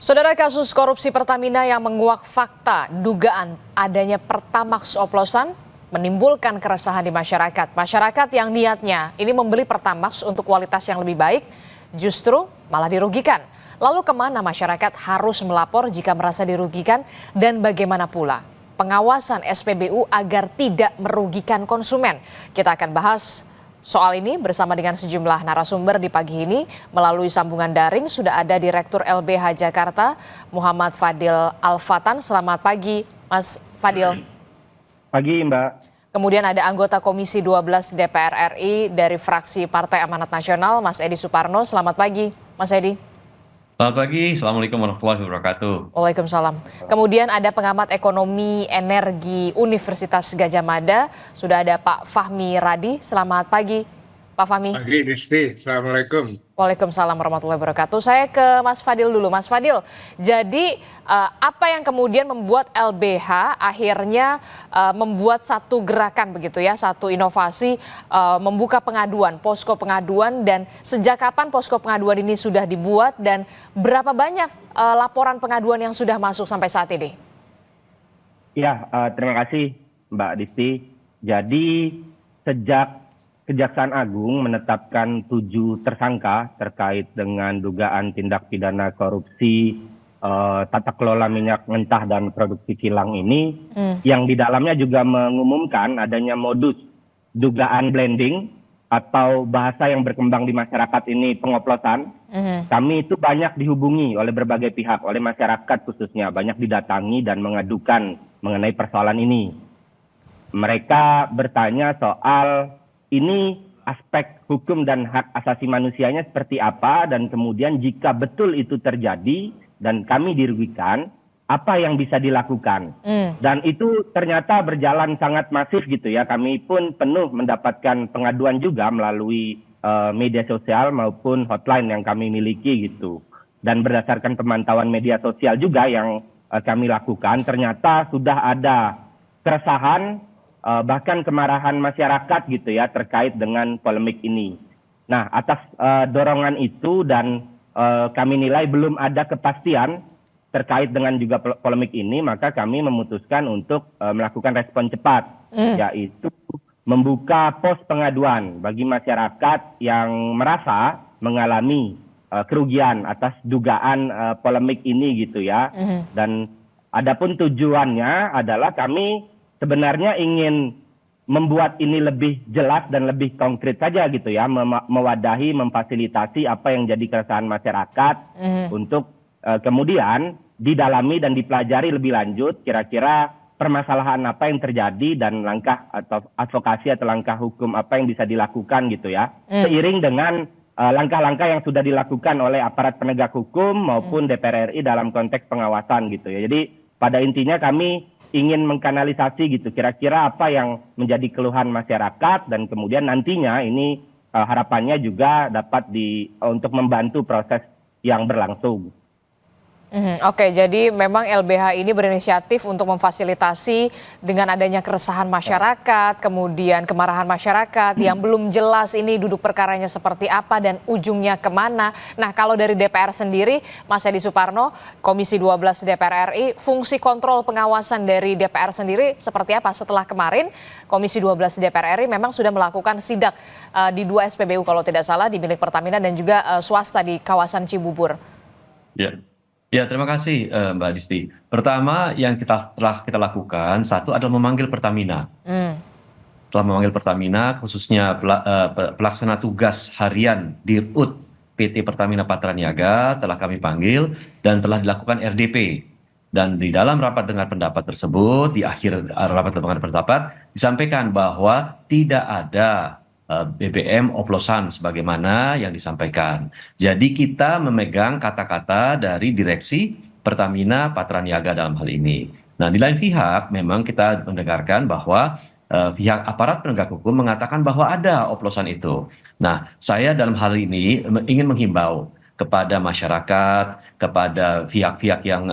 Saudara, kasus korupsi Pertamina yang menguak fakta dugaan adanya Pertamax oplosan menimbulkan keresahan di masyarakat. Masyarakat yang niatnya ini membeli Pertamax untuk kualitas yang lebih baik justru malah dirugikan. Lalu kemana masyarakat harus melapor jika merasa dirugikan dan bagaimana pula pengawasan SPBU agar tidak merugikan konsumen? Kita akan bahas soal ini bersama dengan sejumlah narasumber di pagi ini. Melalui sambungan daring sudah ada Direktur LBH Jakarta Muhammad Fadil Alfatan. Selamat pagi Mas Fadil. Pagi Mbak. Kemudian ada anggota Komisi 12 DPR RI dari fraksi Partai Amanat Nasional Mas Edi Suparno. Selamat pagi Mas Edi. Selamat pagi, Assalamualaikum warahmatullahi wabarakatuh. Waalaikumsalam. Kemudian ada pengamat ekonomi energi Universitas Gadjah Mada, sudah ada Pak Fahmi Radi. Selamat pagi Pak Fahmi. Pagi Disti, Assalamualaikum. Waalaikumsalam warahmatullahi wabarakatuh. Saya ke Mas Fadil dulu. Mas Fadil, jadi apa yang kemudian membuat LBH akhirnya membuat satu gerakan begitu ya, satu inovasi membuka pengaduan, posko pengaduan, dan sejak kapan posko pengaduan ini sudah dibuat dan berapa banyak laporan pengaduan yang sudah masuk sampai saat ini? Ya, terima kasih Mbak Disti. Jadi sejak Kejaksaan Agung menetapkan 7 tersangka terkait dengan dugaan tindak pidana korupsi tata kelola minyak mentah dan produksi kilang ini, yang di dalamnya juga mengumumkan adanya modus dugaan blending atau bahasa yang berkembang di masyarakat ini pengoplosan. Kami itu banyak dihubungi oleh berbagai pihak, oleh masyarakat khususnya, banyak didatangi dan mengadukan mengenai persoalan ini. Mereka bertanya soal ini aspek hukum dan hak asasi manusianya seperti apa, dan kemudian jika betul itu terjadi dan kami dirugikan, apa yang bisa dilakukan. Dan itu ternyata berjalan sangat masif gitu ya. Kami pun penuh mendapatkan pengaduan juga melalui media sosial maupun hotline yang kami miliki gitu. Dan berdasarkan pemantauan media sosial juga yang kami lakukan, ternyata sudah ada keresahan, bahkan kemarahan masyarakat gitu ya terkait dengan polemik ini. Nah, atas dorongan itu dan kami nilai belum ada kepastian terkait dengan juga polemik ini, maka kami memutuskan untuk melakukan respon cepat, yaitu membuka pos pengaduan bagi masyarakat yang merasa mengalami kerugian atas dugaan polemik ini gitu ya. Dan adapun tujuannya adalah kami sebenarnya ingin membuat ini lebih jelas dan lebih konkret saja gitu ya, mewadahi, memfasilitasi apa yang jadi keresahan masyarakat untuk kemudian didalami dan dipelajari lebih lanjut kira-kira permasalahan apa yang terjadi dan langkah atau advokasi atau langkah hukum apa yang bisa dilakukan gitu ya, seiring dengan langkah-langkah yang sudah dilakukan oleh aparat penegak hukum maupun DPR RI dalam konteks pengawasan gitu ya. Jadi pada intinya kami ingin mengkanalisasi gitu kira-kira apa yang menjadi keluhan masyarakat, dan kemudian nantinya ini harapannya juga dapat untuk membantu proses yang berlangsung. Oke, jadi memang LBH ini berinisiatif untuk memfasilitasi dengan adanya keresahan masyarakat, kemudian kemarahan masyarakat yang belum jelas ini duduk perkaranya seperti apa dan ujungnya kemana. Nah, kalau dari DPR sendiri, Mas Edi Suparno, Komisi 12 DPR RI, fungsi kontrol pengawasan dari DPR sendiri seperti apa? Setelah kemarin Komisi 12 DPR RI memang sudah melakukan sidak di 2 SPBU kalau tidak salah, di milik Pertamina dan juga swasta di kawasan Cibubur. Ya, terima kasih Mbak Disti. Pertama yang telah kita lakukan, satu adalah memanggil Pertamina. Telah memanggil Pertamina, khususnya pelaksana tugas harian Dirut PT Pertamina Patraniaga telah kami panggil dan telah dilakukan RDP. Dan di dalam rapat dengar pendapat tersebut, di akhir rapat dengar pendapat, disampaikan bahwa tidak ada BBM oplosan sebagaimana yang disampaikan. Jadi kita memegang kata-kata dari direksi Pertamina Patraniaga dalam hal ini. Nah, di lain pihak memang kita mendengarkan bahwa pihak aparat penegak hukum mengatakan bahwa ada oplosan itu. Nah, saya dalam hal ini ingin menghimbau kepada masyarakat, kepada pihak-pihak yang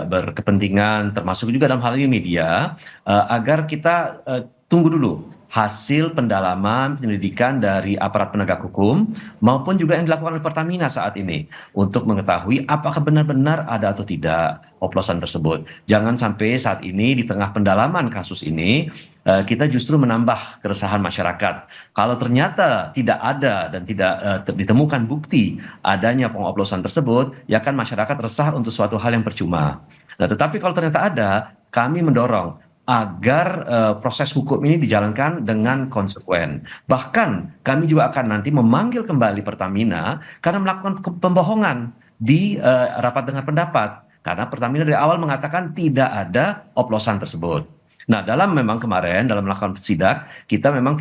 berkepentingan, termasuk juga dalam hal ini media, agar kita tunggu dulu hasil pendalaman penyelidikan dari aparat penegak hukum maupun juga yang dilakukan oleh Pertamina saat ini untuk mengetahui apakah benar-benar ada atau tidak oplosan tersebut. Jangan sampai saat ini di tengah pendalaman kasus ini kita justru menambah keresahan masyarakat. Kalau ternyata tidak ada dan tidak ditemukan bukti adanya pengoplosan tersebut, ya kan masyarakat resah untuk suatu hal yang percuma. Nah, tetapi kalau ternyata ada, kami mendorong agar proses hukum ini dijalankan dengan konsekuen. Bahkan kami juga akan nanti memanggil kembali Pertamina karena melakukan pembohongan di rapat dengar pendapat. Karena Pertamina dari awal mengatakan tidak ada oplosan tersebut. Nah, memang kemarin dalam melakukan sidak kita memang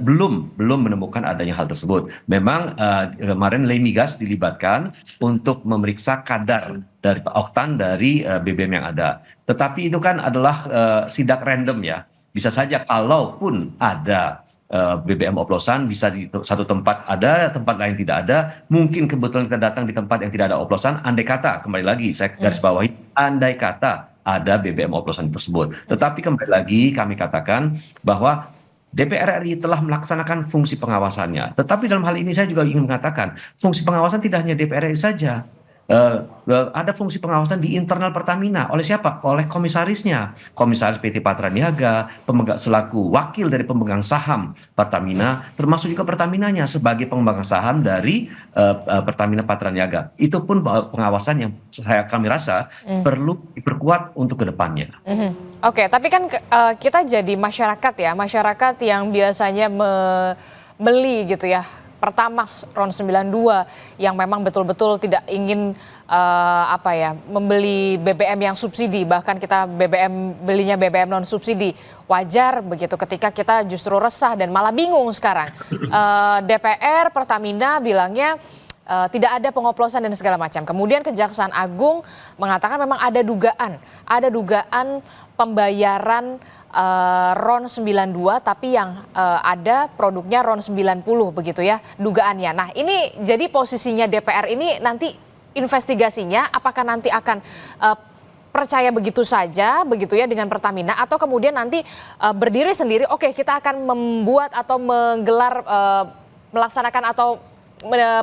belum menemukan adanya hal tersebut. Memang kemarin Lei Migas dilibatkan untuk memeriksa kadar dari oktan dari BBM yang ada. Tetapi itu kan adalah sidak random ya. Bisa saja kalaupun ada BBM oplosan bisa di satu tempat ada, tempat lain tidak ada. Mungkin kebetulan kita datang di tempat yang tidak ada oplosan. Andai kata, kembali lagi saya garis bawahi, andai kata ada BBM oplosan tersebut. Tetapi kembali lagi kami katakan bahwa DPR RI telah melaksanakan fungsi pengawasannya. Tetapi dalam hal ini saya juga ingin mengatakan fungsi pengawasan tidak hanya DPR RI saja. Ada fungsi pengawasan di internal Pertamina. Oleh siapa? Oleh komisarisnya. Komisaris PT Patraniaga, pemegang selaku wakil dari pemegang saham Pertamina, termasuk juga Pertaminanya sebagai pemegang saham dari Pertamina Patraniaga. Itu pun pengawasan yang kami rasa perlu diperkuat untuk kedepannya. Oke, tapi kan kita jadi masyarakat yang biasanya membeli gitu ya Pertamax RON 92 yang memang betul-betul tidak ingin membeli BBM yang subsidi, bahkan kita belinya BBM non subsidi. Wajar begitu ketika kita justru resah dan malah bingung sekarang. DPR Pertamina bilangnya tidak ada pengoplosan dan segala macam. Kemudian Kejaksaan Agung mengatakan memang ada dugaan pembayaran RON 92 tapi yang ada produknya RON 90 begitu ya dugaannya. Nah, ini jadi posisinya DPR ini nanti investigasinya apakah nanti akan percaya begitu saja begitu ya dengan Pertamina atau kemudian nanti berdiri sendiri, oke, kita akan membuat atau menggelar melaksanakan atau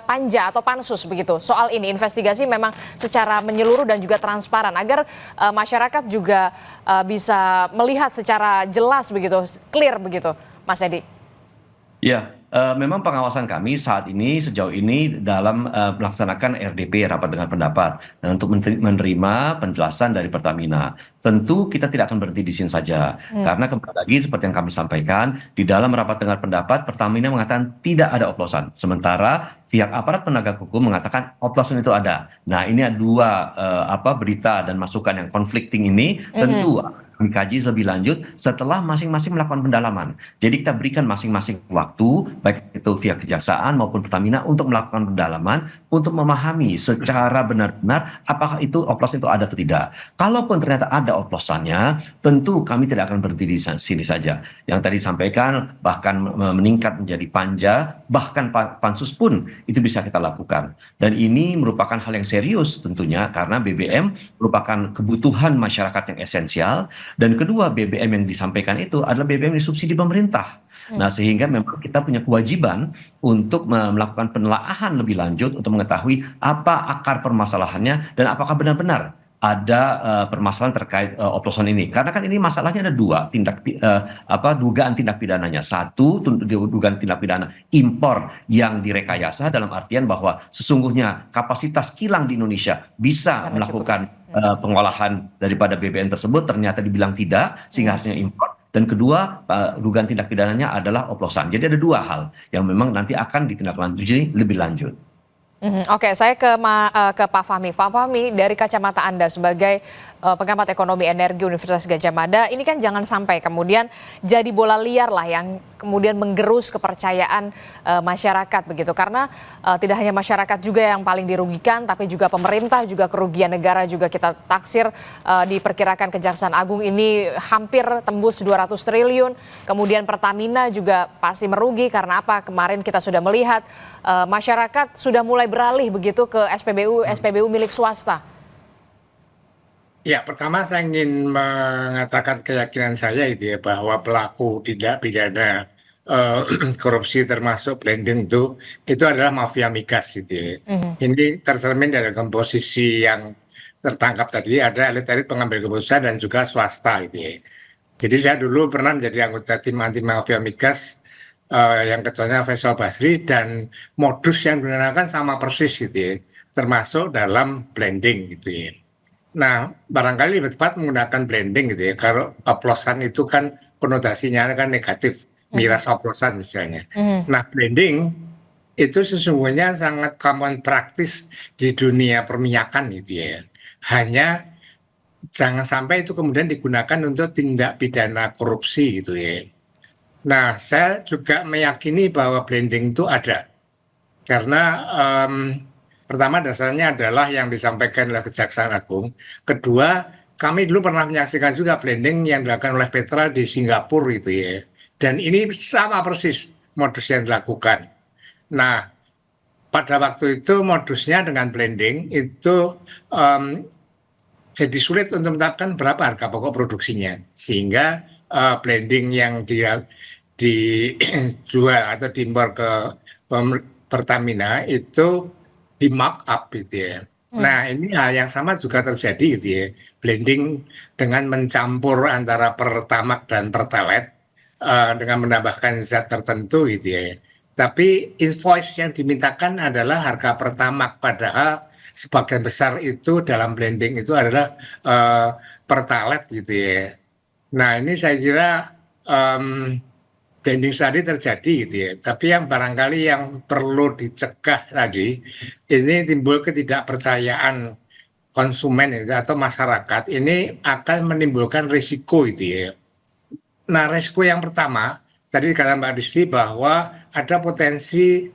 panja atau pansus begitu soal ini, investigasi memang secara menyeluruh dan juga transparan agar masyarakat juga bisa melihat secara jelas begitu, clear begitu, Mas Edi. Ya, memang pengawasan kami saat ini sejauh ini dalam melaksanakan RDP rapat dengar pendapat dan untuk menerima penjelasan dari Pertamina. Tentu kita tidak akan berhenti di sini saja karena kembali lagi seperti yang kami sampaikan di dalam rapat dengar pendapat Pertamina mengatakan tidak ada oplosan, sementara pihak aparat penegak hukum mengatakan oplosan itu ada. Nah, ini ada dua berita dan masukan yang conflicting ini tentu kami kaji lebih lanjut setelah masing-masing melakukan pendalaman. Jadi kita berikan masing-masing waktu, baik itu pihak kejaksaan maupun Pertamina untuk melakukan pendalaman, untuk memahami secara benar-benar apakah itu oplosan itu ada atau tidak. Kalaupun ternyata ada oplosannya, tentu kami tidak akan berhenti di sini saja. Yang tadi disampaikan bahkan meningkat menjadi panja, bahkan pansus pun itu bisa kita lakukan. Dan ini merupakan hal yang serius tentunya karena BBM merupakan kebutuhan masyarakat yang esensial. Dan kedua, BBM yang disampaikan itu adalah BBM yang disubsidi pemerintah. Nah, sehingga memang kita punya kewajiban untuk melakukan penelaahan lebih lanjut untuk mengetahui apa akar permasalahannya dan apakah benar-benar ada permasalahan terkait oplosan ini. Karena kan ini masalahnya ada dua, dugaan tindak pidananya. Satu, dugaan tindak pidana impor yang direkayasa dalam artian bahwa sesungguhnya kapasitas kilang di Indonesia bisa melakukan pengolahan daripada BBM tersebut, ternyata dibilang tidak sehingga harusnya impor. Dan kedua, dugaan tindak pidananya adalah oplosan. Jadi ada dua hal yang memang nanti akan ditindaklanjuti lebih lanjut. Oke, saya ke Pak Fahmi. Pak Fahmi, dari kacamata Anda sebagai pengamat ekonomi energi Universitas Gadjah Mada, ini kan jangan sampai kemudian jadi bola liar lah yang kemudian menggerus kepercayaan masyarakat begitu. Karena tidak hanya masyarakat juga yang paling dirugikan, tapi juga pemerintah, juga kerugian negara juga kita taksir diperkirakan Kejaksaan Agung ini hampir tembus 200 triliun. Kemudian Pertamina juga pasti merugi karena apa? Kemarin kita sudah melihat masyarakat sudah mulai beralih begitu ke SPBU milik swasta. Ya, pertama saya ingin mengatakan keyakinan saya itu ya bahwa pelaku tindak pidana eh, korupsi termasuk blending itu adalah mafia migas gitu ya. Mhm. Ini tercermin dari komposisi yang tertangkap tadi ada elit-elit pengambil keputusan dan juga swasta gitu ya. Jadi saya dulu pernah menjadi anggota tim anti mafia migas yang ketuanya Faisal Basri dan modus yang digunakan sama persis gitu ya, termasuk dalam blending gitu ya. Nah, barangkali lebih tepat menggunakan blending gitu ya. Kalau oplosan itu kan konotasinya kan negatif, Mhm. miras oplosan misalnya. Mhm. Nah, blending itu sesungguhnya sangat common praktis di dunia perminyakan gitu ya. Hanya jangan sampai itu kemudian digunakan untuk tindak pidana korupsi gitu ya. Nah, saya juga meyakini bahwa blending itu ada. Karena pertama dasarnya adalah yang disampaikan oleh Kejaksaan Agung. Kedua, kami dulu pernah menyaksikan juga blending yang dilakukan oleh Petra di Singapura itu ya. Dan ini sama persis modus yang dilakukan. Nah, pada waktu itu modusnya dengan blending itu em, jadi sulit untuk menetapkan berapa harga pokok produksinya. Sehingga blending yang dia dijual atau diimpor ke Pertamina itu di markup gitu ya. Mhm. Nah, ini hal yang sama juga terjadi gitu ya. Blending dengan mencampur antara Pertamax dan Pertalite dengan menambahkan zat tertentu gitu ya. Tapi invoice yang dimintakan adalah harga Pertamax, padahal sebagian besar itu dalam blending itu adalah eh, Pertalite gitu ya. Nah, ini saya kira em, blending tadi terjadi gitu ya. Tapi yang barangkali yang perlu dicegah tadi, ini timbul ketidakpercayaan konsumen itu atau masyarakat ini akan menimbulkan risiko itu ya. Nah, risiko yang pertama, tadi kata Mbak Disti bahwa ada potensi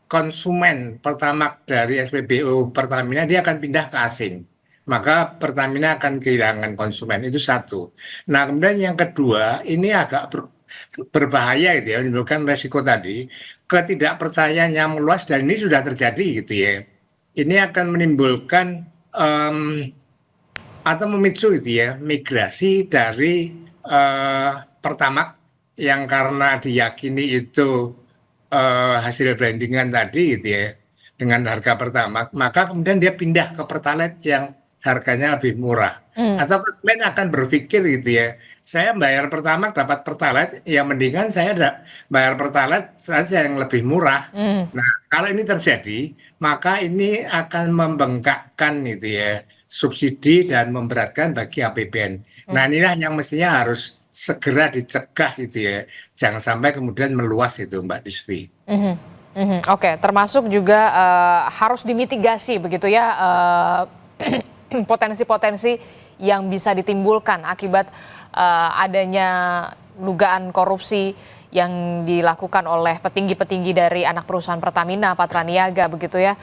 konsumen Pertamax dari SPBU Pertamina dia akan pindah ke asing. Maka Pertamina akan kehilangan konsumen, itu satu. Nah, kemudian yang kedua, ini agak berbahaya gitu ya, menimbulkan resiko tadi, ketidakpercayaan yang meluas dan ini sudah terjadi gitu ya. Ini akan menimbulkan em, atau memicu gitu ya, migrasi dari eh, Pertamax yang karena diyakini itu hasil brandingan tadi gitu ya dengan harga Pertamax, maka kemudian dia pindah ke Pertalite yang harganya lebih murah. Mhm. Atau konsumen akan berpikir gitu ya, saya bayar Pertamax dapat Pertalite, ya mendingan saya bayar Pertalite saja yang lebih murah. Mhm. Nah, kalau ini terjadi, maka ini akan membengkakkan gitu ya subsidi dan memberatkan bagi APBN. Nah, inilah yang mestinya harus segera dicegah gitu ya. Jangan sampai kemudian meluas itu Mbak Disti. Mhm. Mhm. Oke, termasuk juga harus dimitigasi begitu ya potensi-potensi yang bisa ditimbulkan akibat adanya dugaan korupsi yang dilakukan oleh petinggi-petinggi dari anak perusahaan Pertamina, Patraniaga begitu ya.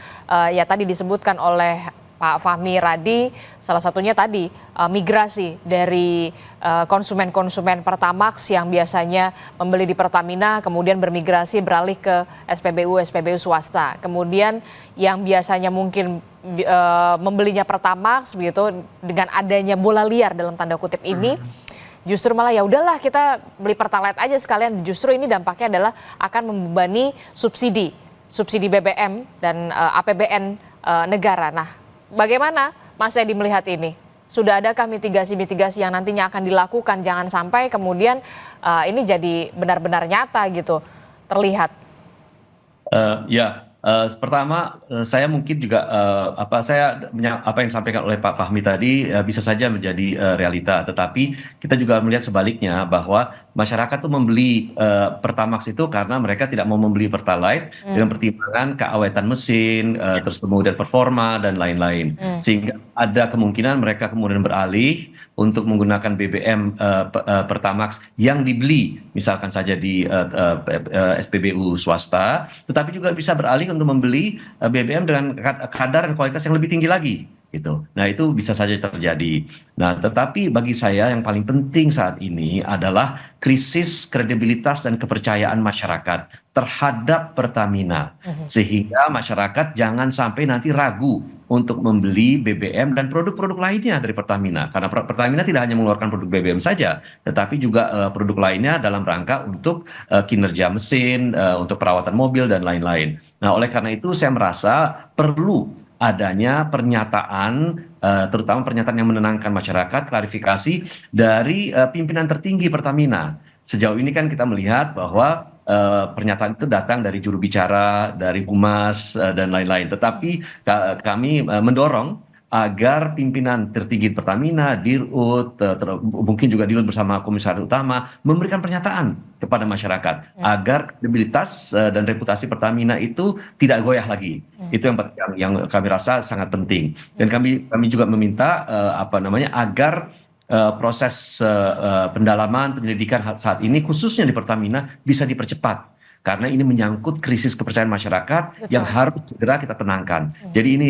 Ya tadi disebutkan oleh Pak Fahmi Radi, salah satunya tadi migrasi dari konsumen-konsumen Pertamax yang biasanya membeli di Pertamina, kemudian bermigrasi beralih ke SPBU swasta. Kemudian yang biasanya mungkin membelinya Pertamax begitu, dengan adanya bola liar dalam tanda kutip ini, justru malah ya udahlah kita beli Pertalite aja sekalian. Justru ini dampaknya adalah akan membebani subsidi BBM dan APBN negara. Nah, bagaimana Mas Edi melihat ini? Sudah adakah mitigasi-mitigasi yang nantinya akan dilakukan? Jangan sampai kemudian ini jadi benar-benar nyata gitu, terlihat. Ya, pertama saya mungkin juga apa yang disampaikan oleh Pak Fahmi tadi bisa saja menjadi realita, tetapi kita juga melihat sebaliknya bahwa masyarakat tuh membeli Pertamax itu karena mereka tidak mau membeli Pertalite dengan pertimbangan keawetan mesin, terus kemudian performa dan lain-lain, sehingga ada kemungkinan mereka kemudian beralih untuk menggunakan BBM Pertamax yang dibeli misalkan saja di SPBU swasta, tetapi juga bisa beralih untuk membeli BBM dengan kadar dan kualitas yang lebih tinggi lagi. gitu. Nah, itu bisa saja terjadi. Nah, tetapi bagi saya yang paling penting saat ini adalah krisis kredibilitas dan kepercayaan masyarakat terhadap Pertamina. Sehingga masyarakat jangan sampai nanti ragu untuk membeli BBM dan produk-produk lainnya dari Pertamina. Karena Pertamina tidak hanya mengeluarkan produk BBM saja, tetapi juga produk lainnya dalam rangka untuk kinerja mesin, untuk perawatan mobil, dan lain-lain. Nah, oleh karena itu saya merasa perlu adanya pernyataan, terutama pernyataan yang menenangkan masyarakat, klarifikasi dari pimpinan tertinggi Pertamina. Sejauh ini kan kita melihat bahwa pernyataan itu datang dari juru bicara, dari humas, dan lain-lain. Tetapi kami mendorong agar pimpinan tertinggi Pertamina, Dirut, mungkin juga Dirut bersama Komisaris Utama memberikan pernyataan kepada masyarakat agar kredibilitas dan reputasi Pertamina itu tidak goyah lagi. Itu yang kami rasa sangat penting. Dan kami juga meminta agar proses pendalaman penyelidikan saat ini khususnya di Pertamina bisa dipercepat. Karena ini menyangkut krisis kepercayaan masyarakat yang harus segera kita tenangkan. Jadi ini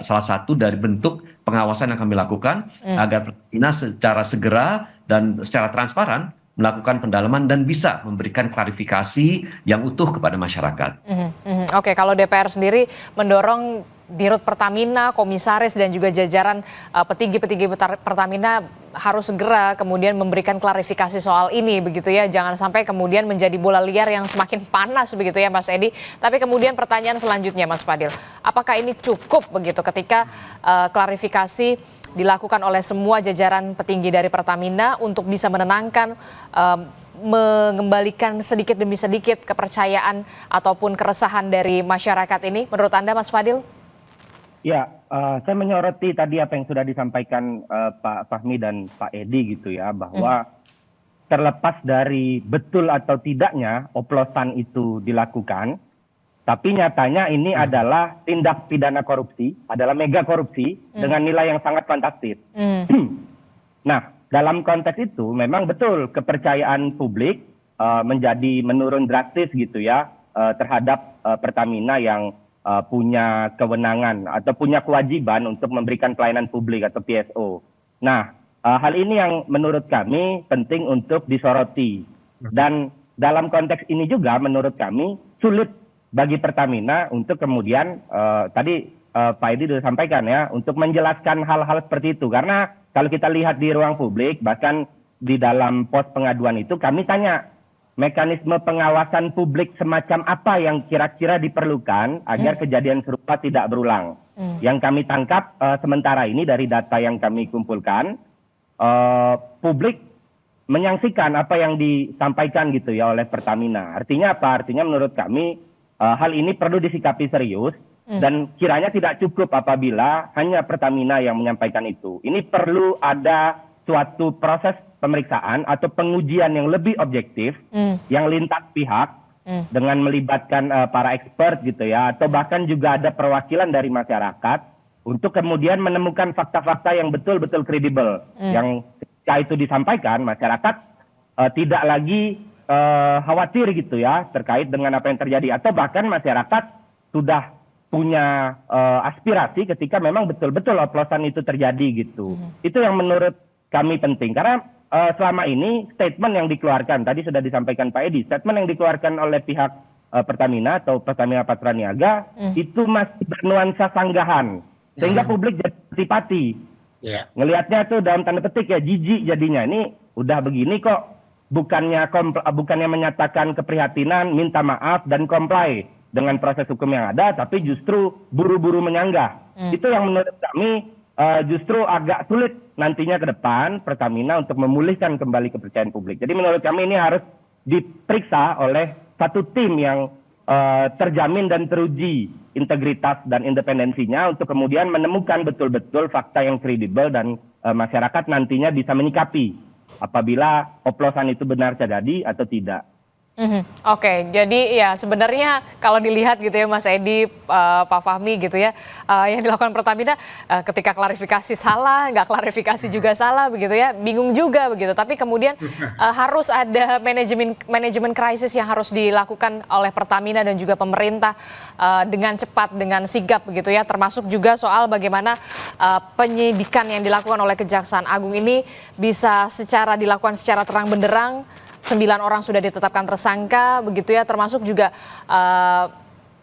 salah satu dari bentuk pengawasan yang kami lakukan agar Pertamina secara segera dan secara transparan melakukan pendalaman dan bisa memberikan klarifikasi yang utuh kepada masyarakat. Oke, kalau DPR sendiri mendorong Dirut Pertamina, komisaris dan juga jajaran petinggi-petinggi Pertamina harus segera kemudian memberikan klarifikasi soal ini begitu ya. Jangan sampai kemudian menjadi bola liar yang semakin panas begitu ya Mas Edi. Tapi kemudian pertanyaan selanjutnya Mas Fadil, apakah ini cukup begitu ketika klarifikasi dilakukan oleh semua jajaran petinggi dari Pertamina untuk bisa menenangkan, mengembalikan sedikit demi sedikit kepercayaan ataupun keresahan dari masyarakat ini? Menurut Anda Mas Fadil? Ya, saya menyoroti tadi apa yang sudah disampaikan Pak Fahmi dan Pak Edi gitu ya, bahwa terlepas dari betul atau tidaknya oplosan itu dilakukan, tapi nyatanya ini adalah tindak pidana korupsi, adalah mega korupsi dengan nilai yang sangat fantastis. Nah, dalam konteks itu memang betul kepercayaan publik menjadi menurun drastis gitu ya terhadap Pertamina yang punya kewenangan atau punya kewajiban untuk memberikan pelayanan publik atau PSO. Nah, hal ini yang menurut kami penting untuk disoroti. Dan dalam konteks ini juga menurut kami sulit bagi Pertamina untuk kemudian tadi Pak Edi sudah sampaikan ya, untuk menjelaskan hal-hal seperti itu. Karena kalau kita lihat di ruang publik, bahkan di dalam pos pengaduan itu kami tanya, mekanisme pengawasan publik semacam apa yang kira-kira diperlukan agar kejadian serupa tidak berulang. Yang kami tangkap sementara ini dari data yang kami kumpulkan, publik menyaksikan apa yang disampaikan gitu ya oleh Pertamina. Artinya apa? Artinya menurut kami hal ini perlu disikapi serius dan kiranya tidak cukup apabila hanya Pertamina yang menyampaikan itu. Ini perlu ada suatu proses pemeriksaan atau pengujian yang lebih objektif, yang lintas pihak, dengan melibatkan para expert gitu ya, atau bahkan juga ada perwakilan dari masyarakat untuk kemudian menemukan fakta-fakta yang betul-betul kredibel, yang ketika itu disampaikan masyarakat tidak lagi khawatir gitu ya terkait dengan apa yang terjadi, atau bahkan masyarakat sudah punya aspirasi ketika memang betul-betul oplosan itu terjadi gitu. Itu yang menurut kami penting, karena selama ini statement yang dikeluarkan, tadi sudah disampaikan Pak Edi, statement yang dikeluarkan oleh pihak Pertamina atau Pertamina Patraniaga itu masih bernuansa sanggahan, sehingga publik jadi antipati. Ngelihatnya tuh dalam tanda petik ya, jijik jadinya, ini udah begini kok, bukannya menyatakan keprihatinan, minta maaf dan comply dengan proses hukum yang ada, tapi justru buru-buru menyanggah. Itu yang menurut kami justru agak sulit nantinya ke depan Pertamina untuk memulihkan kembali kepercayaan publik. Jadi menurut kami ini harus diperiksa oleh satu tim yang terjamin dan teruji integritas dan independensinya untuk kemudian menemukan betul-betul fakta yang kredibel dan masyarakat nantinya bisa menyikapi apabila oplosan itu benar terjadi atau tidak. Oke, jadi ya sebenarnya kalau dilihat gitu ya Mas Edi, Pak Fahmi gitu ya, yang dilakukan Pertamina ketika klarifikasi salah, nggak klarifikasi juga salah begitu ya, bingung juga begitu. Tapi kemudian harus ada manajemen krisis yang harus dilakukan oleh Pertamina dan juga pemerintah dengan cepat, dengan sigap begitu ya. Termasuk juga soal bagaimana penyidikan yang dilakukan oleh Kejaksaan Agung ini bisa dilakukan secara terang benderang. 9 orang sudah ditetapkan tersangka begitu ya, termasuk juga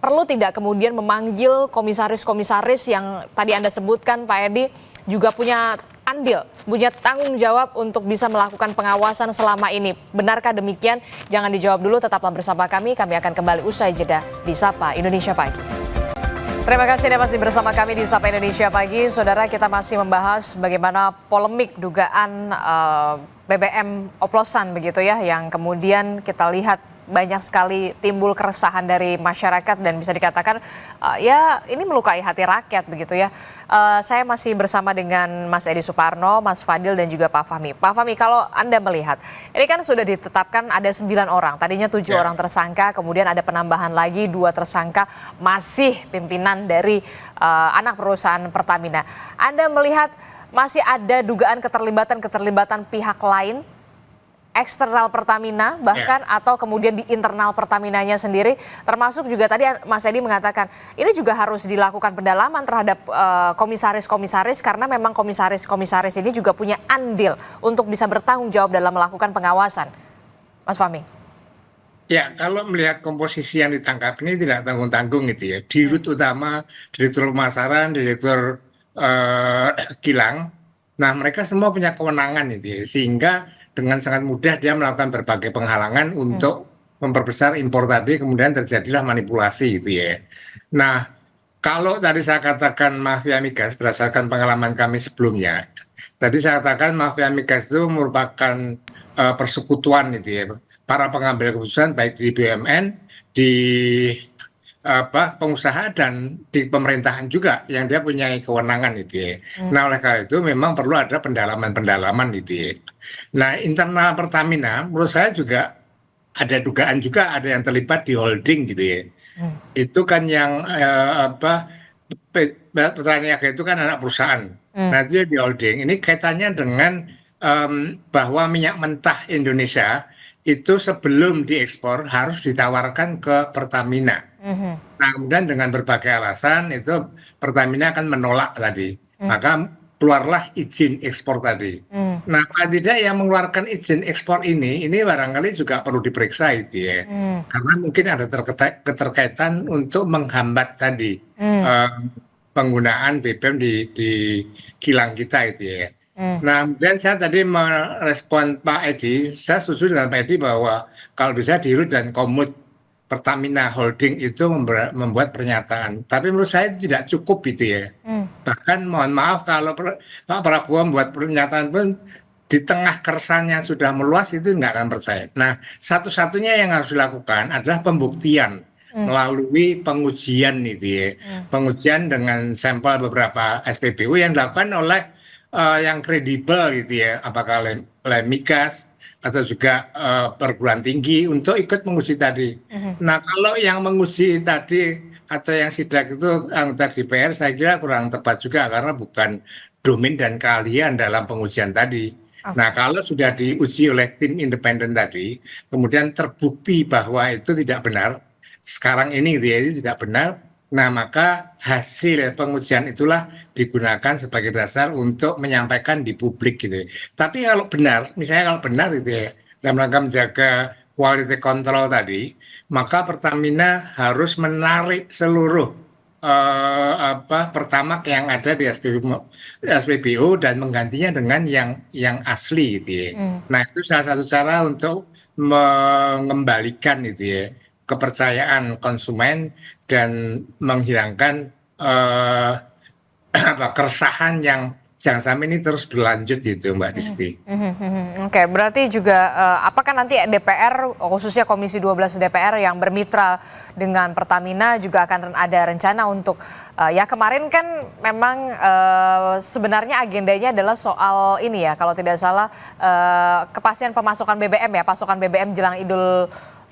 perlu tidak kemudian memanggil komisaris-komisaris yang tadi Anda sebutkan Pak Edi juga punya andil, punya tanggung jawab untuk bisa melakukan pengawasan selama ini. Benarkah demikian? Jangan dijawab dulu, tetaplah bersama kami akan kembali usai jeda di Sapa Indonesia Pagi. Terima kasih Anda masih bersama kami di Sapa Indonesia Pagi. Saudara, kita masih membahas bagaimana polemik dugaan BBM oplosan begitu ya, yang kemudian kita lihat banyak sekali timbul keresahan dari masyarakat dan bisa dikatakan ya ini melukai hati rakyat begitu ya. Saya masih bersama dengan Mas Edi Suparno, Mas Fadil dan juga Pak Fahmi. Pak Fahmi, kalau Anda melihat ini kan sudah ditetapkan ada 9 orang, tadinya 7 orang tersangka, kemudian ada penambahan lagi 2 tersangka masih pimpinan dari anak perusahaan Pertamina. Anda melihat masih ada dugaan keterlibatan pihak lain eksternal Pertamina bahkan atau kemudian di internal Pertaminanya sendiri, termasuk juga tadi Mas Edi mengatakan ini juga harus dilakukan pendalaman terhadap komisaris-komisaris karena memang komisaris-komisaris ini juga punya andil untuk bisa bertanggung jawab dalam melakukan pengawasan. Mas Fahmi. Ya, kalau melihat komposisi yang ditangkap ini tidak tanggung-tanggung gitu ya. Dirut utama, Direktur Pemasaran, Direktur Kilang, nah mereka semua punya kewenangan itu ya, sehingga dengan sangat mudah dia melakukan berbagai penghalangan untuk memperbesar impor tadi, kemudian terjadilah manipulasi gitu ya. Nah, kalau tadi saya katakan mafia migas berdasarkan pengalaman kami sebelumnya, tadi saya katakan mafia migas itu merupakan persekutuan gitu ya, para pengambil keputusan baik di BUMN, di pengusaha dan di pemerintahan juga yang dia punya kewenangan itu ya. Nah, oleh karena itu memang perlu ada pendalaman-pendalaman itu ya. Nah, internal Pertamina menurut saya juga ada dugaan juga ada yang terlibat di holding gitu ya. Itu kan yang Petraniaga itu kan anak perusahaan. Nah, itu di holding. Ini kaitannya dengan bahwa minyak mentah Indonesia itu sebelum diekspor harus ditawarkan ke Pertamina. Nah, kemudian dengan berbagai alasan itu Pertamina akan menolak tadi. Maka keluarlah izin ekspor tadi. Nah, paling tidak yang mengeluarkan izin ekspor ini barangkali juga perlu diperiksa itu ya. Karena mungkin ada keterkaitan untuk menghambat tadi penggunaan BBM di kilang kita itu ya. Nah, kemudian saya tadi merespon Pak Edi, saya setuju dengan Pak Edi bahwa kalau bisa Dirut dan Komut Pertamina Holding itu membuat pernyataan. Tapi menurut saya itu tidak cukup gitu ya. Bahkan mohon maaf kalau Pak Prabowo membuat pernyataan pun di tengah keresahannya sudah meluas itu nggak akan percaya. Nah, satu-satunya yang harus dilakukan adalah pembuktian melalui pengujian itu ya. Pengujian dengan sampel beberapa SPBU yang dilakukan oleh yang kredibel gitu ya, apakah Migas atau juga perguruan tinggi untuk ikut menguji tadi. Nah, kalau yang menguji tadi atau yang sidak itu anggota DPR saya kira kurang tepat juga karena bukan domain dan keahlian dalam pengujian tadi. Nah, kalau sudah diuji oleh tim independen tadi, kemudian terbukti bahwa itu tidak benar, sekarang ini gitu ya, itu tidak benar, nah maka hasil pengujian itulah digunakan sebagai dasar untuk menyampaikan di publik gitu. Tapi kalau benar, misalnya kalau benar gitu ya, dalam rangka menjaga quality control tadi, maka Pertamina harus menarik seluruh Pertamax yang ada di SPBU dan menggantinya dengan yang asli gitu ya. Nah, itu salah satu cara untuk mengembalikan itu ya kepercayaan konsumen dan menghilangkan keresahan yang jangan sampai ini terus berlanjut gitu Mbak Disti. Oke, berarti juga apakah nanti DPR khususnya Komisi 12 DPR yang bermitra dengan Pertamina juga akan ada rencana untuk ya kemarin kan memang sebenarnya agendanya adalah soal ini ya kalau tidak salah kepastian pemasokan BBM ya, pasokan BBM jelang Idul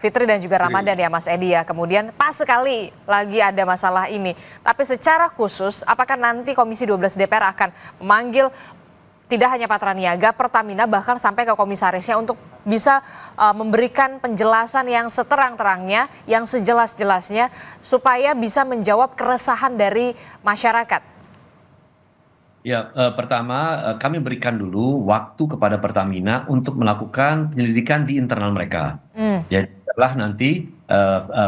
Fitri dan juga Ramadan ya Mas Edi ya. Kemudian pas sekali lagi ada masalah ini. Tapi secara khusus apakah nanti Komisi 12 DPR akan memanggil tidak hanya Patraniaga, Pertamina bahkan sampai ke komisarisnya untuk bisa memberikan penjelasan yang seterang-terangnya, yang sejelas-jelasnya supaya bisa menjawab keresahan dari masyarakat? Ya, pertama kami berikan dulu waktu kepada Pertamina untuk melakukan penyelidikan di internal mereka. Jadi setelah nanti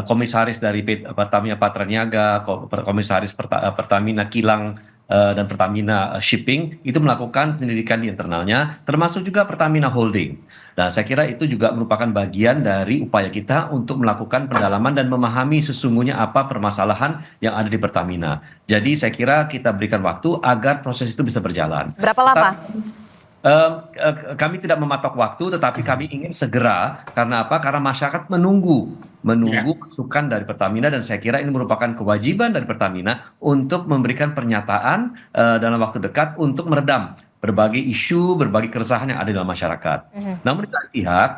komisaris dari Pertamina Patraniaga, komisaris Pertamina Kilang dan Pertamina Shipping itu melakukan penyelidikan di internalnya, termasuk juga Pertamina Holding. Nah, saya kira itu juga merupakan bagian dari upaya kita untuk melakukan pendalaman dan memahami sesungguhnya apa permasalahan yang ada di Pertamina. Jadi saya kira kita berikan waktu agar proses itu bisa berjalan. Berapa lama? Kami tidak mematok waktu, tetapi kami ingin segera. Karena apa? Karena masyarakat menunggu masukan dari Pertamina, dan saya kira ini merupakan kewajiban dari Pertamina untuk memberikan pernyataan dalam waktu dekat untuk meredam berbagai isu, berbagai keresahan yang ada dalam masyarakat. Namun di lain pihak,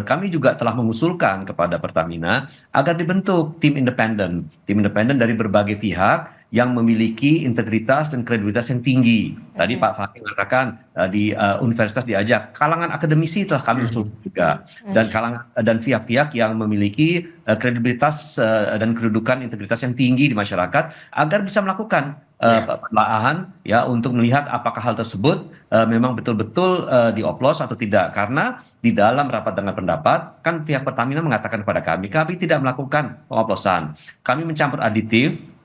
kami juga telah mengusulkan kepada Pertamina agar dibentuk tim independen dari berbagai pihak yang memiliki integritas dan kredibilitas yang tinggi. Tadi Pak Fahmi mengatakan di universitas diajak, kalangan akademisi telah kami usulkan juga, dan dan pihak-pihak yang memiliki kredibilitas dan kedudukan integritas yang tinggi di masyarakat agar bisa melakukan penelaahan ya untuk melihat apakah hal tersebut memang betul-betul dioplos atau tidak. Karena di dalam rapat dengar pendapat kan pihak Pertamina mengatakan kepada kami tidak melakukan pengoplosan. Kami mencampur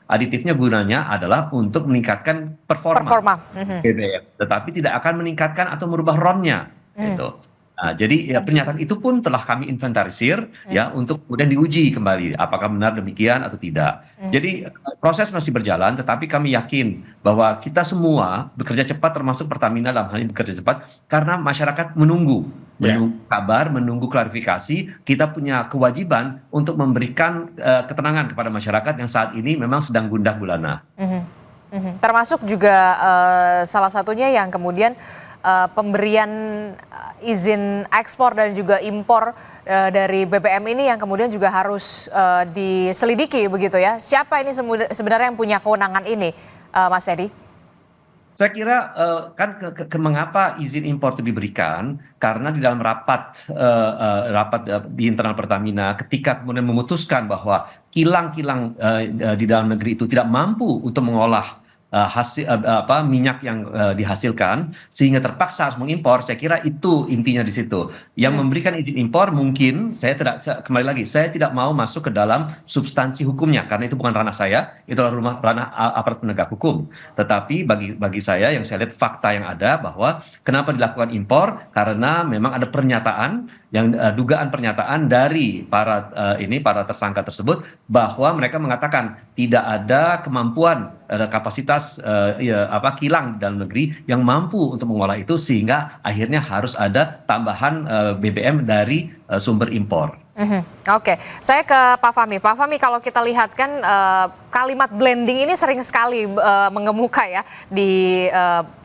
aditifnya gunanya adalah untuk meningkatkan performa. BBM, tetapi tidak akan meningkatkan atau merubah RON-nya gitu. Nah, jadi ya, pernyataan itu pun telah kami inventarisir ya untuk kemudian diuji kembali apakah benar demikian atau tidak. Jadi proses masih berjalan, tetapi kami yakin bahwa kita semua bekerja cepat, termasuk Pertamina dalam hal ini bekerja cepat karena masyarakat menunggu kabar, menunggu klarifikasi. Kita punya kewajiban untuk memberikan ketenangan kepada masyarakat yang saat ini memang sedang gundah gulana. Termasuk juga salah satunya yang kemudian pemberian izin ekspor dan juga impor dari BBM ini yang kemudian juga harus diselidiki begitu ya. Siapa ini sebenarnya yang punya kewenangan ini, Mas Edi? Saya kira kan mengapa izin impor itu diberikan, karena di dalam rapat di internal Pertamina ketika kemudian memutuskan bahwa kilang-kilang di dalam negeri itu tidak mampu untuk mengolah hasil minyak yang dihasilkan sehingga terpaksa harus mengimpor. Saya kira itu intinya di situ. Yang memberikan izin impor mungkin saya tidak mau masuk ke dalam substansi hukumnya karena itu bukan ranah saya, itu adalah ranah aparat penegak hukum. Tetapi bagi saya yang saya lihat fakta yang ada bahwa kenapa dilakukan impor, karena memang ada pernyataan yang dugaan pernyataan dari para tersangka tersebut bahwa mereka mengatakan tidak ada kemampuan kapasitas kilang di dalam negeri yang mampu untuk mengolah itu, sehingga akhirnya harus ada tambahan BBM dari sumber impor. Oke, saya ke Pak Fahmi. Pak Fahmi, kalau kita lihat kan kalimat blending ini sering sekali mengemuka ya di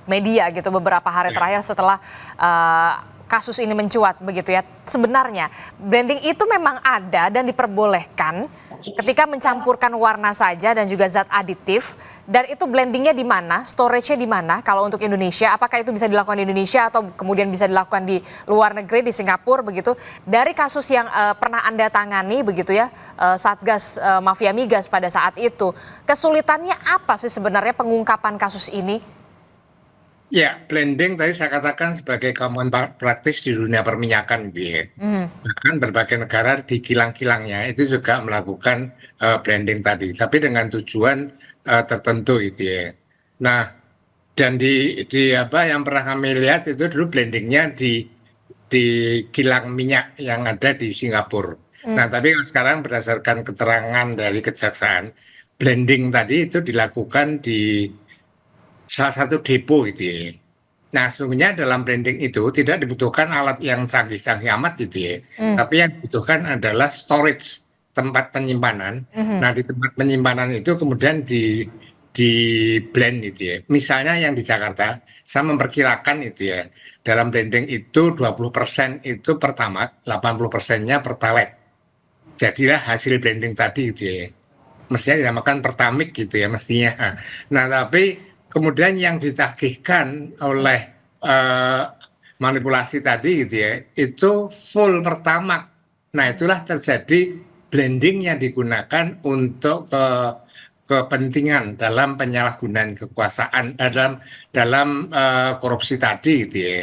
media gitu beberapa hari terakhir setelah kasus ini mencuat begitu ya. Sebenarnya blending itu memang ada dan diperbolehkan ketika mencampurkan warna saja dan juga zat aditif, dan itu blendingnya di mana, storage-nya di mana kalau untuk Indonesia, apakah itu bisa dilakukan di Indonesia atau kemudian bisa dilakukan di luar negeri, di Singapura begitu. Dari kasus yang pernah Anda tangani begitu ya, Satgas Mafia Migas pada saat itu, kesulitannya apa sih sebenarnya pengungkapan kasus ini? Ya, blending tadi saya katakan sebagai common practice di dunia perminyakan gitu ya. Bahkan berbagai negara di kilang-kilangnya itu juga melakukan blending tadi, tapi dengan tujuan tertentu gitu ya. Nah, dan di yang pernah kami lihat itu dulu blendingnya di kilang minyak yang ada di Singapura. Nah, tapi sekarang berdasarkan keterangan dari Kejaksaan, blending tadi itu dilakukan di salah satu depo gitu ya. Nah, sesungguhnya dalam blending itu tidak dibutuhkan alat yang canggih-canggih amat gitu ya. Tapi yang dibutuhkan adalah storage, tempat penyimpanan. Nah, di tempat penyimpanan itu kemudian di blend gitu ya. Misalnya yang di Jakarta, saya memperkirakan itu ya, dalam blending itu 20% itu Pertamax, 80%-nya Pertalite. jadilah hasil blending tadi gitu ya. Mestinya dinamakan pertamik gitu ya mestinya. Nah, tapi kemudian yang ditagihkan oleh eh, manipulasi tadi gitu ya, itu full pertamak. Nah, itulah terjadi blending yang digunakan untuk kepentingan dalam penyalahgunaan kekuasaan dalam korupsi tadi gitu ya.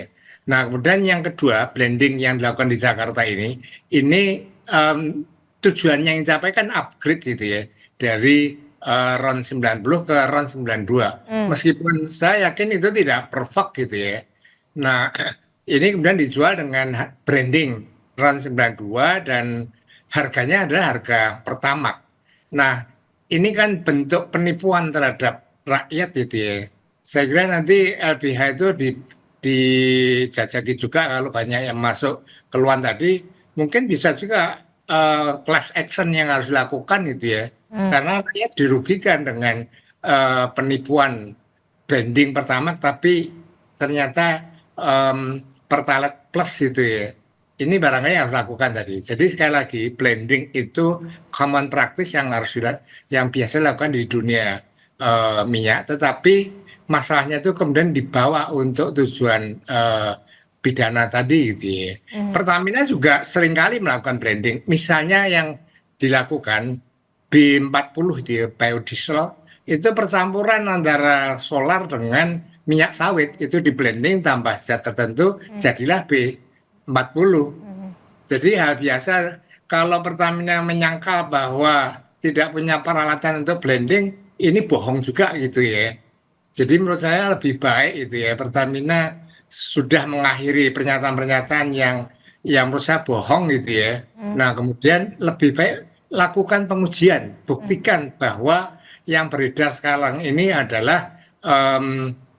Nah, kemudian yang kedua, blending yang dilakukan di Jakarta ini tujuannya yang dicapai kan upgrade gitu ya dari RON 90 ke RON 92. Meskipun saya yakin itu tidak perfect gitu ya. Nah, ini kemudian dijual dengan branding RON 92 dan harganya adalah harga Pertamax. Nah, ini kan bentuk penipuan terhadap rakyat gitu ya. Saya kira nanti LBH itu dijajaki juga kalau banyak yang masuk keluar tadi, mungkin bisa juga class action yang harus dilakukan gitu ya. Karena rakyat dirugikan dengan penipuan branding pertama, tapi ternyata Pertalite Plus gitu ya. Ini barangkali yang harus dilakukan tadi. Jadi sekali lagi blending itu common practice yang yang biasa dilakukan di dunia minyak, tetapi masalahnya itu kemudian dibawa untuk tujuan pidana tadi gitu ya. Pertamina juga seringkali melakukan branding. Misalnya yang dilakukan B40 di biodiesel itu percampuran antara solar dengan minyak sawit, itu di blending tambah zat tertentu jadilah B40. Jadi hal biasa kalau Pertamina menyangkal bahwa tidak punya peralatan untuk blending, ini bohong juga gitu ya. Jadi menurut saya lebih baik itu ya Pertamina sudah mengakhiri pernyataan-pernyataan yang menurut saya bohong gitu ya. Nah, kemudian lebih baik lakukan pengujian, buktikan bahwa yang beredar sekarang ini adalah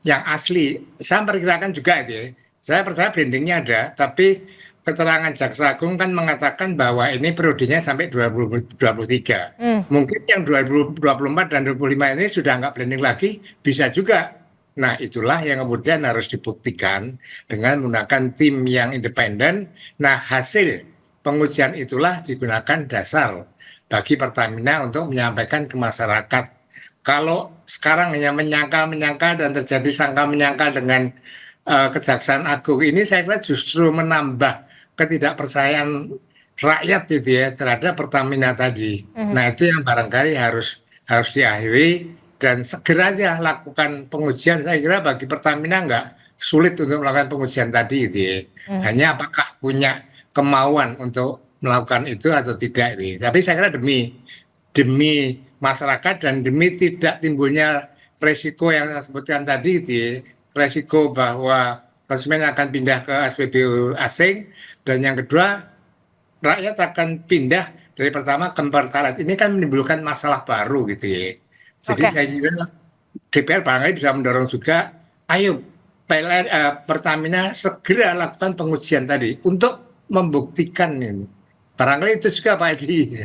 yang asli. Saya perkirakan juga itu ya. Saya percaya brandingnya ada, tapi keterangan Jaksa Agung kan mengatakan bahwa ini periodenya sampai 2023. Mungkin yang 2024 dan 2025 ini sudah nggak blending lagi, bisa juga. Nah, itulah yang kemudian harus dibuktikan dengan menggunakan tim yang independen. Nah, hasil pengujian itulah digunakan dasar bagi Pertamina untuk menyampaikan ke masyarakat. Kalau sekarang hanya menyangkal dan terjadi sangka menyangkal dengan Kejaksaan Agung ini, saya kira justru menambah ketidakpercayaan rakyat gitu ya terhadap Pertamina tadi. Nah, itu yang barangkali harus diakhiri dan segera aja lakukan pengujian. Saya kira bagi Pertamina nggak sulit untuk melakukan pengujian tadi gitu ya. Hanya apakah punya kemauan untuk melakukan itu atau tidak itu. Tapi saya kira demi masyarakat dan demi tidak timbulnya resiko yang saya sebutkan tadi itu ya, resiko bahwa konsumen akan pindah ke SPBU asing, dan yang kedua rakyat akan pindah dari pertama ke Pertalite. Ini kan menimbulkan masalah baru gitu ya. Jadi saya kira DPR barangkali bisa mendorong juga, ayo Pertamina segera lakukan pengujian tadi untuk membuktikan ini. Barangkali itu juga Pak Edi.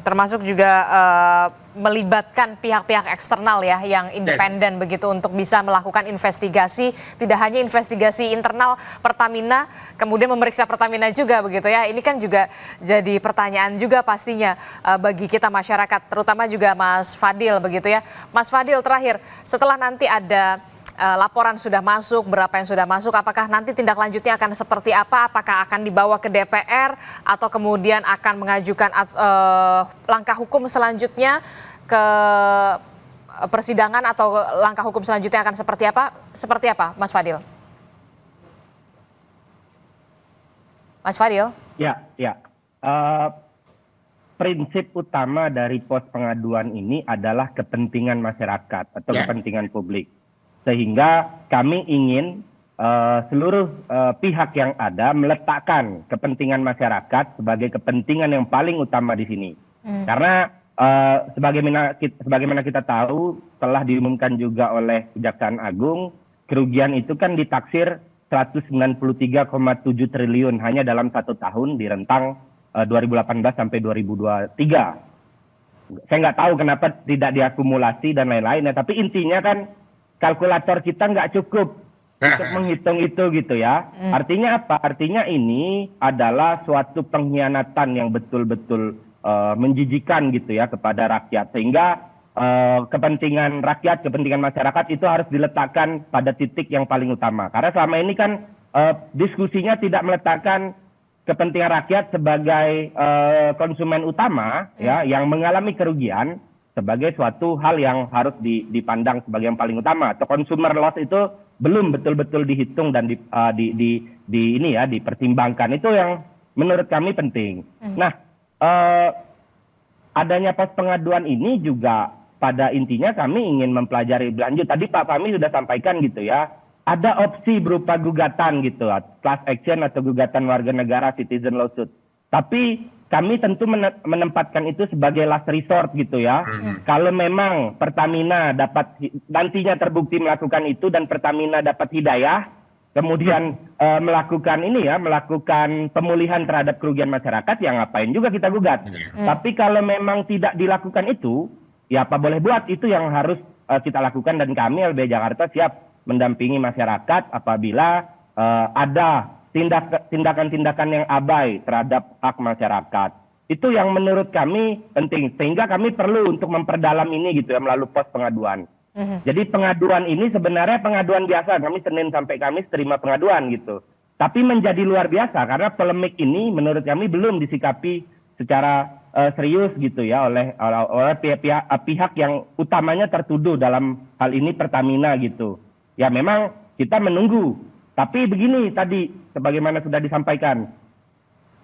Termasuk juga melibatkan pihak-pihak eksternal ya yang independen begitu untuk bisa melakukan investigasi, tidak hanya investigasi internal Pertamina, kemudian memeriksa Pertamina juga begitu ya. Ini kan juga jadi pertanyaan juga pastinya bagi kita masyarakat, terutama juga Mas Fadil begitu ya. Mas Fadil, terakhir, setelah nanti ada laporan sudah masuk, berapa yang sudah masuk, apakah nanti tindak lanjutnya akan seperti apa? Apakah akan dibawa ke DPR atau kemudian akan mengajukan langkah hukum selanjutnya ke persidangan, atau langkah hukum selanjutnya akan seperti apa? Seperti apa, Mas Fadil? Mas Fadil? Ya. Prinsip utama dari pos pengaduan ini adalah kepentingan masyarakat atau kepentingan publik. Sehingga kami ingin seluruh pihak yang ada meletakkan kepentingan masyarakat sebagai kepentingan yang paling utama di sini. Karena sebagaimana kita tahu, telah diumumkan juga oleh Kejaksaan Agung, kerugian itu kan ditaksir 193,7 triliun hanya dalam 1 tahun di rentang 2018 sampai 2023. Saya nggak tahu kenapa tidak diakumulasi dan lain-lain, tapi intinya kan kalkulator kita nggak cukup untuk menghitung itu gitu ya. Artinya apa? Artinya ini adalah suatu pengkhianatan yang betul-betul menjijikan gitu ya kepada rakyat, sehingga kepentingan rakyat, kepentingan masyarakat itu harus diletakkan pada titik yang paling utama. Karena selama ini kan diskusinya tidak meletakkan kepentingan rakyat sebagai konsumen utama ya yang mengalami kerugian sebagai suatu hal yang harus dipandang sebagai yang paling utama. Atau consumer loss itu belum betul-betul dihitung dan dipertimbangkan. Itu yang menurut kami penting. Nah, adanya pos pengaduan ini juga pada intinya kami ingin mempelajari lebih lanjut. Tadi Pak Fahmi sudah sampaikan gitu ya, ada opsi berupa gugatan gitu, class action atau gugatan warga negara, citizen lawsuit. Tapi kami tentu menempatkan itu sebagai last resort gitu ya. Kalau memang Pertamina dapat nantinya terbukti melakukan itu dan Pertamina dapat hidayah, kemudian melakukan pemulihan terhadap kerugian masyarakat, ya ngapain juga kita gugat. Tapi kalau memang tidak dilakukan itu, ya apa boleh buat, itu yang harus kita lakukan, dan kami LBH Jakarta siap mendampingi masyarakat apabila ada tindakan-tindakan yang abai terhadap hak masyarakat. Itu yang menurut kami penting, sehingga kami perlu untuk memperdalam ini gitu ya melalui pos pengaduan. Jadi pengaduan ini sebenarnya pengaduan biasa, kami Senin sampai Kamis terima pengaduan gitu. Tapi menjadi luar biasa karena polemik ini menurut kami belum disikapi secara serius gitu ya oleh pihak yang utamanya tertuduh dalam hal ini Pertamina gitu. Ya memang kita menunggu. Tapi begini tadi, sebagaimana sudah disampaikan,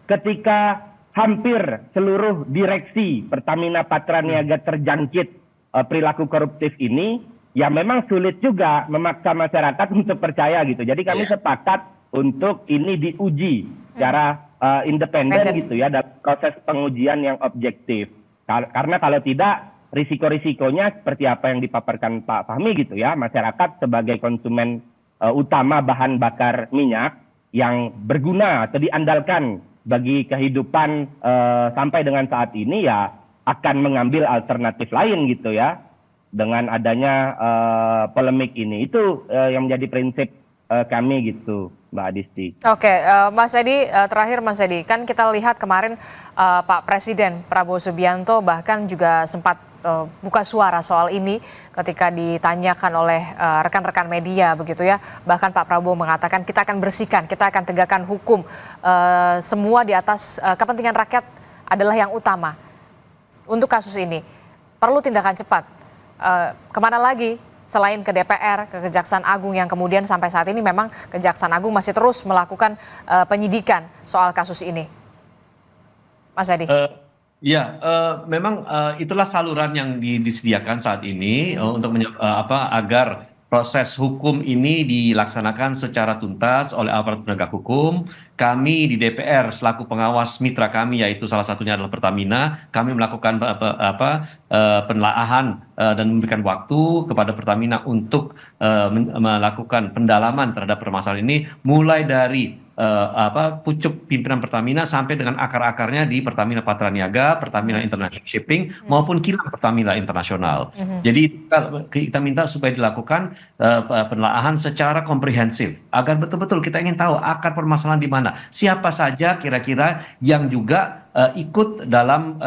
ketika hampir seluruh direksi Pertamina Patraniaga terjangkit perilaku koruptif ini, ya memang sulit juga memaksa masyarakat untuk percaya gitu. Jadi kami sepakat untuk ini diuji secara independen gitu ya, dalam proses pengujian yang objektif. Karena kalau tidak, risiko-risikonya seperti apa yang dipaparkan Pak Fahmi gitu ya, masyarakat sebagai konsumen utama bahan bakar minyak yang berguna atau diandalkan bagi kehidupan sampai dengan saat ini, ya akan mengambil alternatif lain gitu ya dengan adanya polemik ini. Itu yang menjadi prinsip kami gitu, Mbak Adisti. Oke, Mas Edi, terakhir Mas Edi, kan kita lihat kemarin Pak Presiden Prabowo Subianto bahkan juga sempat buka suara soal ini ketika ditanyakan oleh rekan-rekan media begitu ya. Bahkan Pak Prabowo mengatakan kita akan bersihkan, kita akan tegakkan hukum, semua di atas kepentingan rakyat adalah yang utama. Untuk kasus ini perlu tindakan cepat. Kemana lagi selain ke DPR, ke Kejaksaan Agung yang kemudian sampai saat ini memang Kejaksaan Agung masih terus melakukan penyidikan soal kasus ini. Mas Edi. Memang itulah saluran yang disediakan saat ini untuk agar proses hukum ini dilaksanakan secara tuntas oleh aparat penegak hukum. Kami di DPR selaku pengawas mitra kami, yaitu salah satunya adalah Pertamina, kami melakukan penelaahan dan memberikan waktu kepada Pertamina untuk melakukan pendalaman terhadap permasalahan ini, mulai dari pucuk pimpinan Pertamina sampai dengan akar-akarnya di Pertamina Patraniaga, Pertamina International Shipping maupun kilang Pertamina Internasional. Jadi kita minta supaya dilakukan penelaahan secara komprehensif agar betul-betul kita ingin tahu akar permasalahan di mana, siapa saja kira-kira yang juga ikut dalam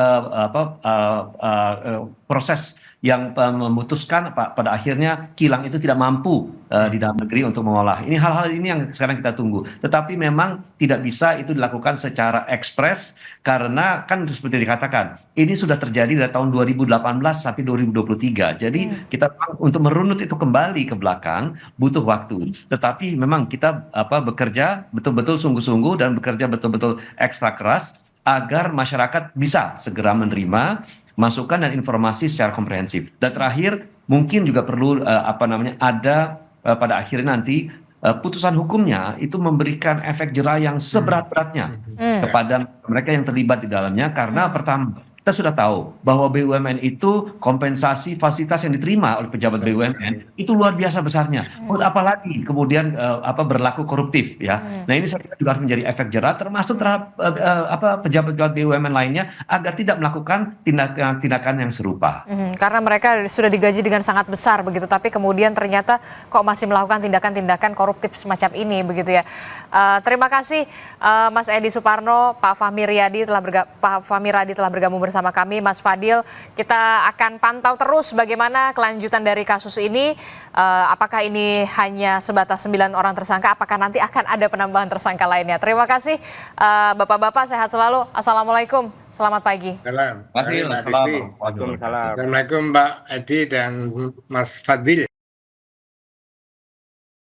proses yang memutuskan pada akhirnya kilang itu tidak mampu di dalam negeri untuk mengolah. Ini hal-hal ini yang sekarang kita tunggu. Tetapi memang tidak bisa itu dilakukan secara ekspres karena kan seperti dikatakan, ini sudah terjadi dari tahun 2018 sampai 2023. Jadi kita untuk merunut itu kembali ke belakang butuh waktu. Tetapi memang kita bekerja betul-betul sungguh-sungguh dan bekerja betul-betul ekstra keras agar masyarakat bisa segera menerima masukan dan informasi secara komprehensif. Dan terakhir mungkin juga perlu ada pada akhirnya nanti putusan hukumnya itu memberikan efek jera yang seberat-beratnya kepada mereka yang terlibat di dalamnya, karena pertama kita sudah tahu bahwa BUMN itu kompensasi fasilitas yang diterima oleh pejabat BUMN itu luar biasa besarnya. Apalagi kemudian berlaku koruptif ya. Nah ini saya kira juga harus menjadi efek jerah termasuk terhadap pejabat-pejabat BUMN lainnya agar tidak melakukan tindakan yang serupa. Karena mereka sudah digaji dengan sangat besar begitu, tapi kemudian ternyata kok masih melakukan tindakan-tindakan koruptif semacam ini begitu ya. Terima kasih Mas Edi Suparno, Pak Fahmi Riyadi telah bergabung bersama kami. Mas Fadil, kita akan pantau terus bagaimana kelanjutan dari kasus ini. Apakah ini hanya sebatas 9 orang tersangka? Apakah nanti akan ada penambahan tersangka lainnya? Terima kasih Bapak-bapak, sehat selalu. Assalamualaikum, selamat pagi. Salam. Fadil, Mbak Disti. Waalaikumsalam. Assalamualaikum Mbak Edi dan Mas Fadil.